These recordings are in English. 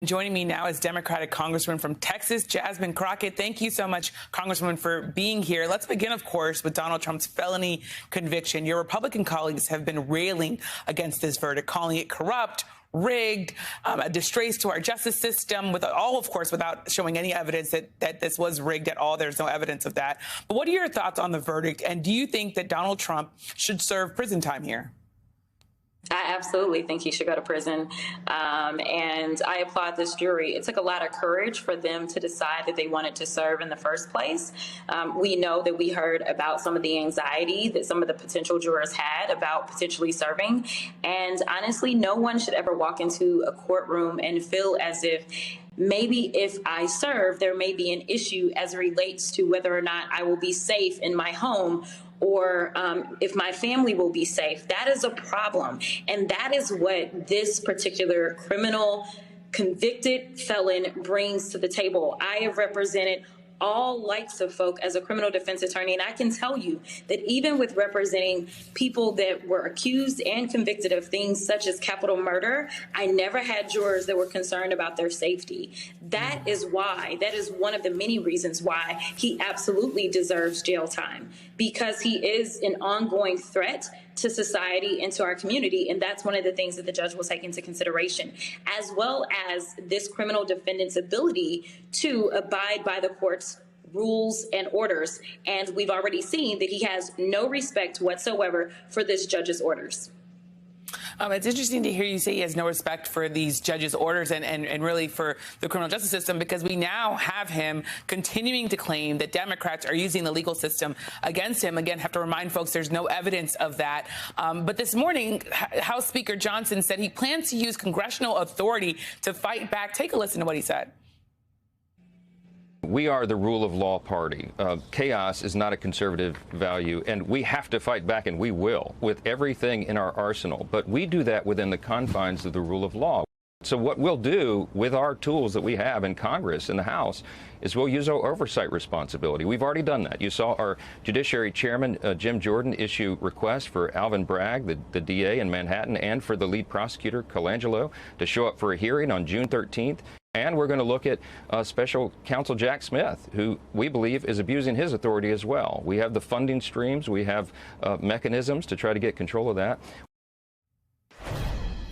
Joining me now is Democratic Congresswoman from Texas, Jasmine Crockett. Thank you so much, Congresswoman, for being here. Let's begin, of course, with Donald Trump's felony conviction. Your Republican colleagues have been railing against this verdict, calling it corrupt, rigged, a disgrace to our justice system, of course, without showing any evidence that this was rigged at all. There's no evidence of that. But what are your thoughts on the verdict? And do you think that Donald Trump should serve prison time here? I absolutely think he should go to prison. And I applaud this jury. It took a lot of courage for them to decide that they wanted to serve in the first place. We know that we heard about some of the anxiety that some of the potential jurors had about potentially serving. And honestly, no one should ever walk into a courtroom and feel as if maybe if I serve, there may be an issue as it relates to whether or not I will be safe in my home or if my family will be safe. That is a problem. And that is what this particular criminal convicted felon brings to the table. I have represented all likes of folk as a criminal defense attorney. And I can tell you that even with representing people that were accused and convicted of things such as capital murder, I never had jurors that were concerned about their safety. That is one of the many reasons why he absolutely deserves jail time, because he is an ongoing threat to society and to our community. And that's one of the things that the judge will take into consideration, as well as this criminal defendant's ability to abide by the court's rules and orders. And we've already seen that he has no respect whatsoever for this judge's orders. It's interesting to hear you say he has no respect for these judges' orders and really for the criminal justice system, because we now have him continuing to claim that Democrats are using the legal system against him. Again, have to remind folks there's no evidence of that. But this morning, House Speaker Johnson said he plans to use congressional authority to fight back. Take a listen to what he said. We are the rule of law party. Chaos is not a conservative value, and we have to fight back, and we will, with everything in our arsenal. But we do that within the confines of the rule of law. So what we'll do with our tools that we have in Congress, in the House, is we'll use our oversight responsibility. We've already done that. You saw our Judiciary Chairman, Jim Jordan, issue requests for Alvin Bragg, the DA in Manhattan, and for the lead prosecutor, Colangelo, to show up for a hearing on June 13th. And we're going to look at Special Counsel Jack Smith, who we believe is abusing his authority as well. We have the funding streams. We have mechanisms to try to get control of that.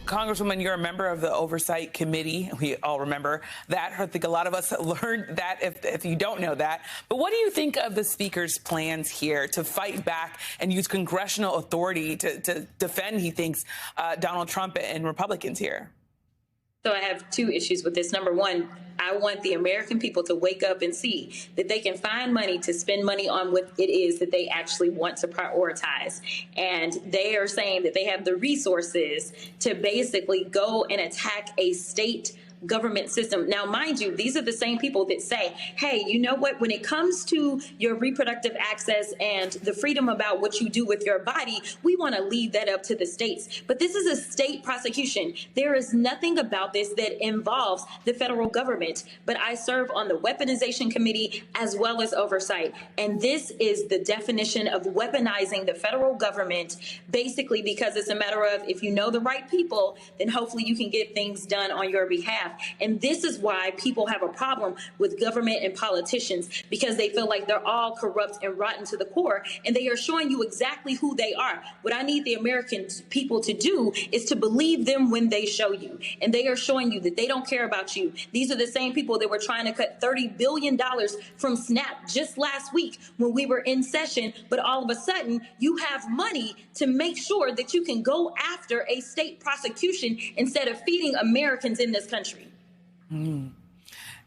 Congresswoman, you're a member of the Oversight Committee. We all remember that. I think a lot of us learned that if you don't know that. But what do you think of the Speaker's plans here to fight back and use congressional authority to defend, he thinks, Donald Trump and Republicans here? So I have two issues with this. Number one, I want the American people to wake up and see that they can find money to spend money on what it is that they actually want to prioritize. And they are saying that they have the resources to basically go and attack a state government system. Now, mind you, these are the same people that say, hey, you know what, when it comes to your reproductive access and the freedom about what you do with your body, we want to leave that up to the states. But this is a state prosecution. There is nothing about this that involves the federal government. But I serve on the Weaponization Committee as well as Oversight. And this is the definition of weaponizing the federal government, basically because it's a matter of if you know the right people, then hopefully you can get things done on your behalf. And this is why people have a problem with government and politicians, because they feel like they're all corrupt and rotten to the core, and they are showing you exactly who they are. What I need the American people to do is to believe them when they show you, and they are showing you that they don't care about you. These are the same people that were trying to cut $30 billion from SNAP just last week when we were in session, but all of a sudden you have money to make sure that you can go after a state prosecution instead of feeding Americans in this country. And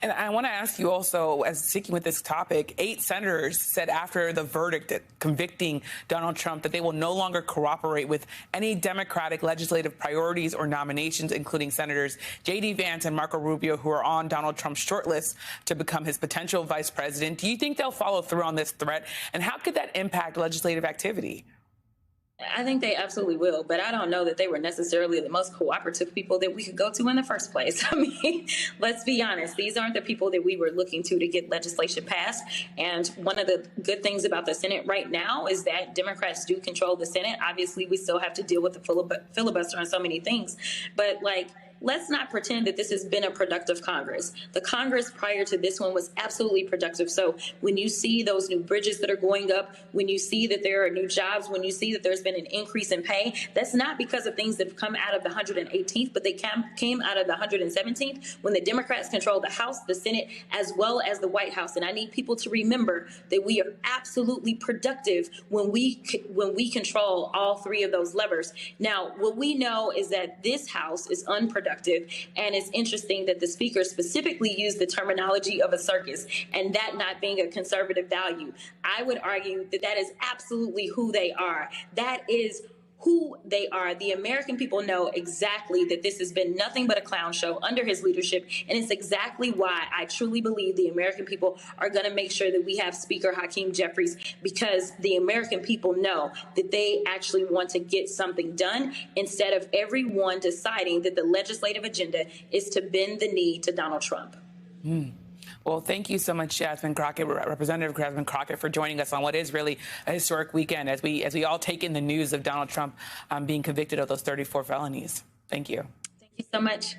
I want to ask you also, as sticking with this topic, 8 senators said after the verdict that convicting Donald Trump that they will no longer cooperate with any Democratic legislative priorities or nominations, including Senators J.D. Vance and Marco Rubio, who are on Donald Trump's shortlist to become his potential vice president. Do you think they'll follow through on this threat? And how could that impact legislative activity? I think they absolutely will, but I don't know that they were necessarily the most cooperative people that we could go to in the first place. I mean, let's be honest. These aren't the people that we were looking to get legislation passed. And one of the good things about the Senate right now is that Democrats do control the Senate. Obviously, we still have to deal with the filibuster on so many things. But, like, let's not pretend that this has been a productive Congress. The Congress prior to this one was absolutely productive. So when you see those new bridges that are going up, when you see that there are new jobs, when you see that there's been an increase in pay, that's not because of things that have come out of the 118th, but they came out of the 117th when the Democrats controlled the House, the Senate, as well as the White House. And I need people to remember that we are absolutely productive when we control all three of those levers. Now, what we know is that this House is unproductive, and it's interesting that the Speaker specifically used the terminology of a circus, and that not being a conservative value. I would argue that that is absolutely who they are. That is who they are. The American people know exactly that this has been nothing but a clown show under his leadership, and it's exactly why I truly believe the American people are going to make sure that we have Speaker Hakeem Jeffries, because the American people know that they actually want to get something done instead of everyone deciding that the legislative agenda is to bend the knee to Donald Trump. Well, thank you so much, Jasmine Crockett, Representative Jasmine Crockett, for joining us on what is really a historic weekend as we all take in the news of Donald Trump being convicted of those 34 felonies. Thank you. Thank you so much.